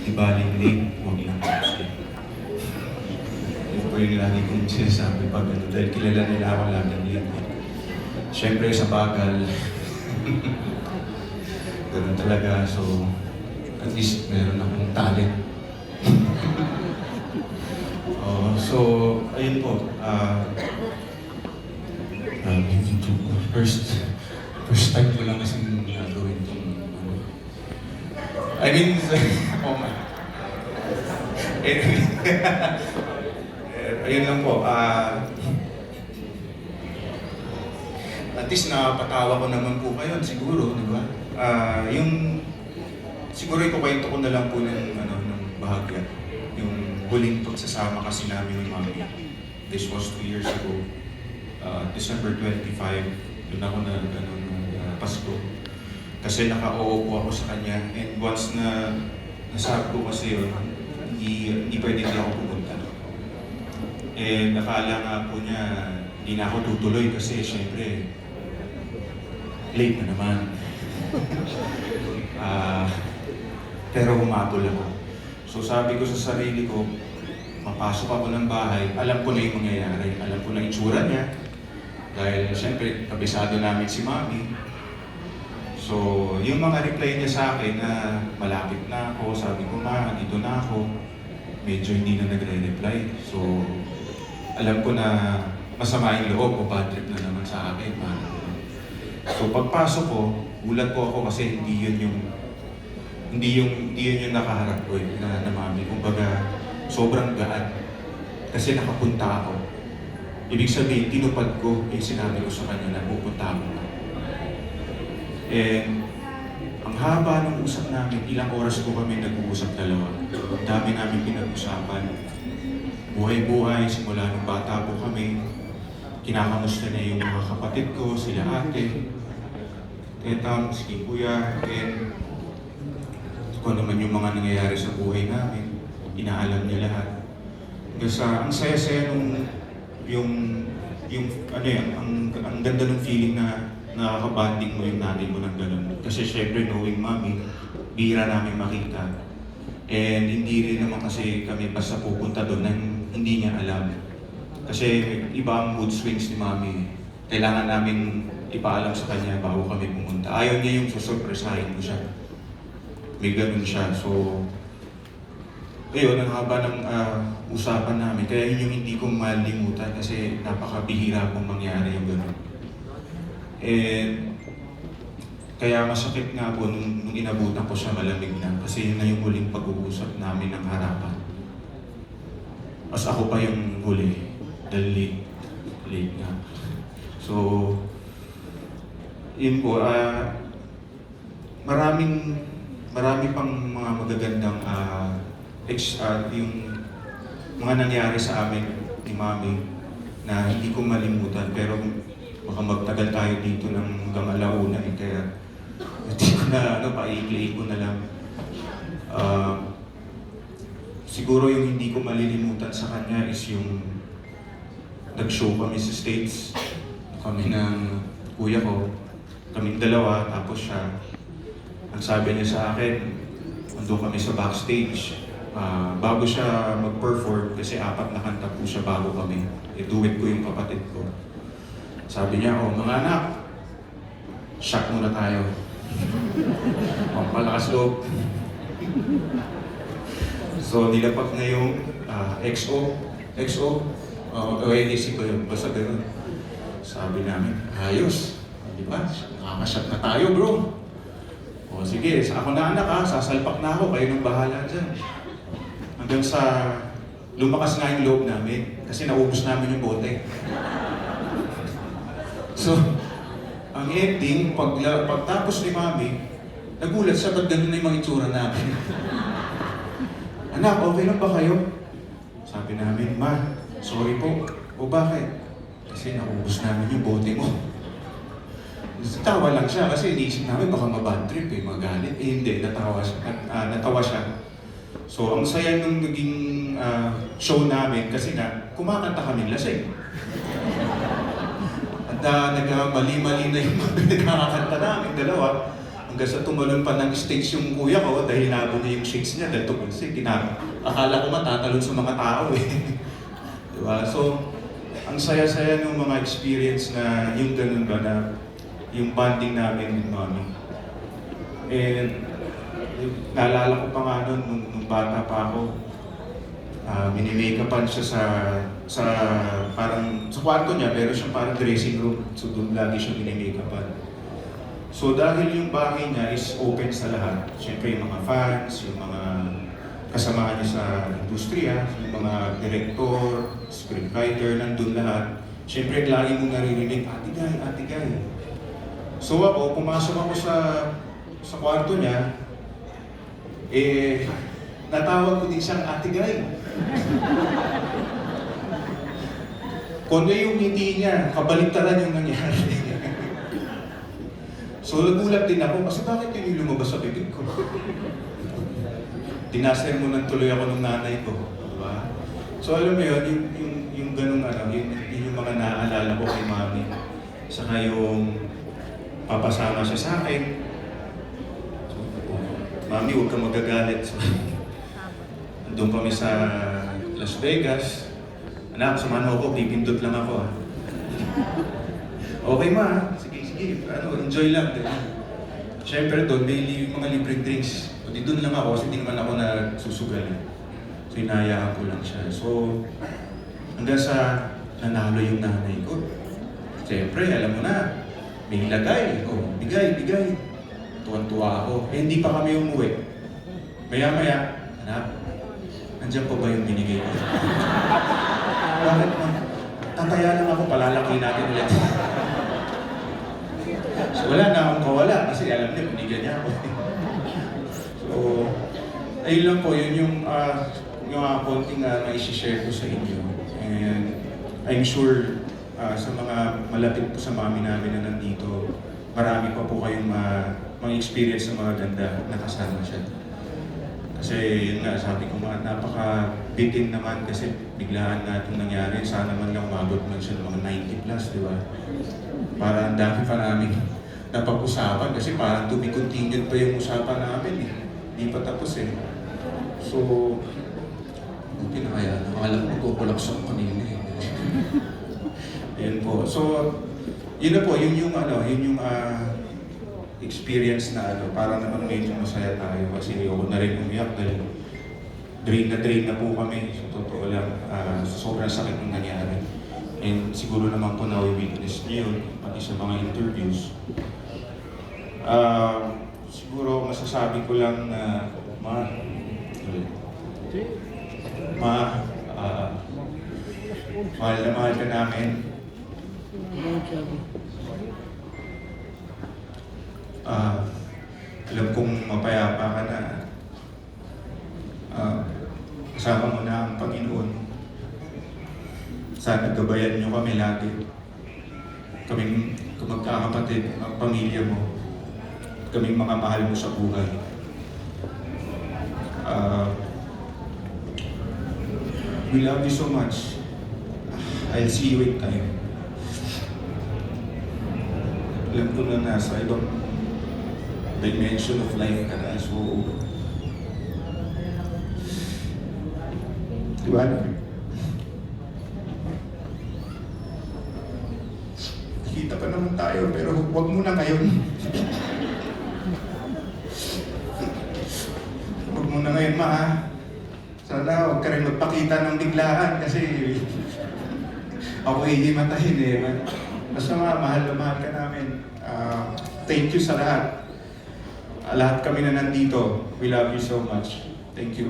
Di baling late, huwag lang kasi. Yun po yung lagi kong sinasabi pag ano, dahil kilala nila ako laging late. Siyempre sa bagal, ganun talaga. So, at least meron akong talent. So, ayun po. First time ko lang kasi gawin itong I mean, oh my. Ayun lang po. At least napatawa ko naman po kayo siguro, di ba? Siguro ikukwento ko na lang po ng bahagya. Yung huling pagsasama kasi namin ni Mami. This was 2 years ago. December 25, doon ako nung Pasko. Kasi naka-oo po ako sa kanya. And once na nasabi ko kasi yun, hindi pwede hindi ako pumunta. And nakala nga po niya, hindi na ako tutuloy kasi syempre, late na naman. Pero humatol ako. So sabi ko sa sarili ko, mapasok ako ng bahay, alam ko na yung mangyayari, alam ko na yung itsura niya. Dahil syempre, kabisado namin si Mami. So, yung mga reply niya sa akin na malapit na ako, sabi ko, ma, dito na ako, medyo hindi na nagre-reply. So, alam ko na masama yung loob o bad trip na naman sa akin. So, pagpasok ko, gulat po ako kasi hindi yun yung nakaharap ko na Mami. Kumbaga, sobrang gaan. Kasi nakapunta ako. Ibig sabihin, tinupad ko yung sinabi ko sa kanya na pupunta ako. And ang haba ng usap namin, ilang oras ko kami nag-uusap dalawa. Ang dami namin pinag-usapan. Buhay-buhay, simula nung bata po kami. Kinakamusta niya yung mga kapatid ko, sila ate, tetang, si kuya, and kung naman yung mga nangyayari sa buhay namin, inaalam niya lahat. Kasi ang saya-saya nung ang ganda ng feeling na nakaka-bonding mo yung nanay mo ng ganun. Kasi syempre knowing Mami, bihira namin makita. And hindi rin naman kasi kami basta pupunta doon na hindi niya alam. Kasi iba ang mood swings ni Mami. Kailangan namin ipaalam sa kanya bago kami pumunta. Ayaw niya yung susurpresahin ko siya. May ganun siya. So, ayun, ang haba ng usapan namin. Kaya yun yung hindi ko malimutan kasi napakabihira pong mangyari yung ganun. And kaya masakit nga po nung inabutan ko siya malamig na kasi yun na yung huling pag-uusap namin ng harapan. Mas ako pa yung huli dahil late na. So, yun po, marami pang mga magagandang yung mga nangyari sa amin ni Mami na hindi ko malimutan pero baka magtagal tayo dito ng hanggang alauna kaya hindi ko na paikli ko na lang. Siguro yung hindi ko malilimutan sa kanya is yung nag-show kami sa States. Kami ng kuya ko, kaming dalawa, tapos siya. Ang sabi niya sa akin, ando kami sa backstage. Bago siya mag-perform, kasi 4 na kanta po siya bago kami. I-duet ko yung kapatid ko. Sabi niya, mga anak, shock muna tayo. Pampalakas loob. So, nilapag na yung XO, ONEC ko yun, basta gano'n. Sabi namin, ayos, di ba? Nakakashot na tayo, bro. O sige, ako na anak sasalpak na ako, kayo nang bahala dyan. Hanggang sa lumakas nga yung loob namin, kasi naubos namin yung bote. So, ang ending, pagtapos ni Mami, nagulat siya, ba't ganun na yung mga itsura namin? Anak, okay lang ba kayo? Sabi namin, Ma, sorry po. O bakit? Kasi naubos namin yung bote mo. Tawa lang siya kasi iniisip namin baka mabad trip magalit. Hindi, natawa siya. So, ang saya nung naging show namin kasi nga, kumakanta kami lasing. At nagmali-mali na yung mga pinagkakanta namin, dalawa. Hanggang sa tumalon pa ng stage yung kuya ko dahil labo na yung shakes niya dahil tungkol siya. Akala ko matatalon sa mga tao eh. Diba? So, ang saya-saya ng mga experience na yung ganun ba na yung bonding namin with mommy. And naalala ko pa nga nun, nung bata pa ako, mini-makeupan siya sa parang sa kwarto niya, pero siyang parang dressing room. So doon lagi siya mini-makeupan. So dahil yung bahay niya is open sa lahat, siyempre yung mga fans, yung mga kasama niya sa industriya, yung mga director, scriptwriter, nandun lahat. Siyempre lagi mong naririnig, Ate Guy, Ate Guy. So ako, pumasok ako sa kwarto niya, natawag ko din siyang Ate Guy. Kundi yung ngiti niya, kabaliktaran yung nangyari. So nagulat din ako, kasi bakit yun yung lumabas sa bibig ko? Dinaser mo nang tuloy ako ng nanay ko. Diba? So alam mo yun, yung ganung yun yung mga naaalala ko kay mami. Saka yung papasama siya sa akin. So, mami, huwag kang magagalit. So, andun kami sa Las Vegas. Anak, samahan mo ako, pipindot lang ako. Okay ma, sige, enjoy lang. Siyempre doon, may mga libreng drinks. O di doon lang ako kasi di naman ako nagsusugal. So inayaan ko lang siya. So hanggang sa nanalo yung nanay ko. Siyempre, alam mo na, may lagay. O, bigay. Tuwan-tuwa ako. Hindi pa kami umuwi. Maya-maya, anak, nandiyan pa ba yung binigay ko? Bakit ma? Tataya lang ako, palalaki natin ulit. So wala na akong kawala kasi alam niya, binigyan niya ako. So, ayun lang po, yun yung konting maisi-share ko sa inyo. And I'm sure sa mga malapit po sa mami namin na nandito, marami pa po kayong mga experience na mga ganda na kasama siya. Kasi yun nga, sabi ko nga, napaka-bitin naman kasi biglaan na itong nangyari. Sana man lang umabot man siya ng mga 90 plus, di ba? Para ang dami pa namin napag-usapan kasi parang to be continued pa yung usapan namin eh. Hindi pa tapos eh. So, buti na kaya, nakakala ko magkukulapsa ko kanina eh. Yan po. So, yun na po, yun yung experience na para naman medyo masaya tayo kasi ako na rin umiyak dahil drain na po kami. So, totoo lang, sobrang sakit ng nangyari. And siguro naman po na-witness niyo yun, pati sa mga interviews. Siguro masasabi ko lang na mahal na mahal ka namin. Alam kong mapayapa ka na. Kasama mo na ang Panginoon. Sana gabayan niyo kami lagi. Kaming magkakapatid, ang pamilya mo. Kaming mga mahal mo sa buhay. We love you so much. I'll see you in time. Alam ko na nasa ibang dimension of life ka na. So, diba? Kita pa naman tayo, pero huwag muna ngayon. Huwag muna ngayon, ma, ha? Sana huwag ka rin magpakita ng biglaan kasi ako hihimatahin eh. Basta mahal na mahal ka namin. Thank you sa lahat. Lahat kami na nandito. We love you so much. Thank you.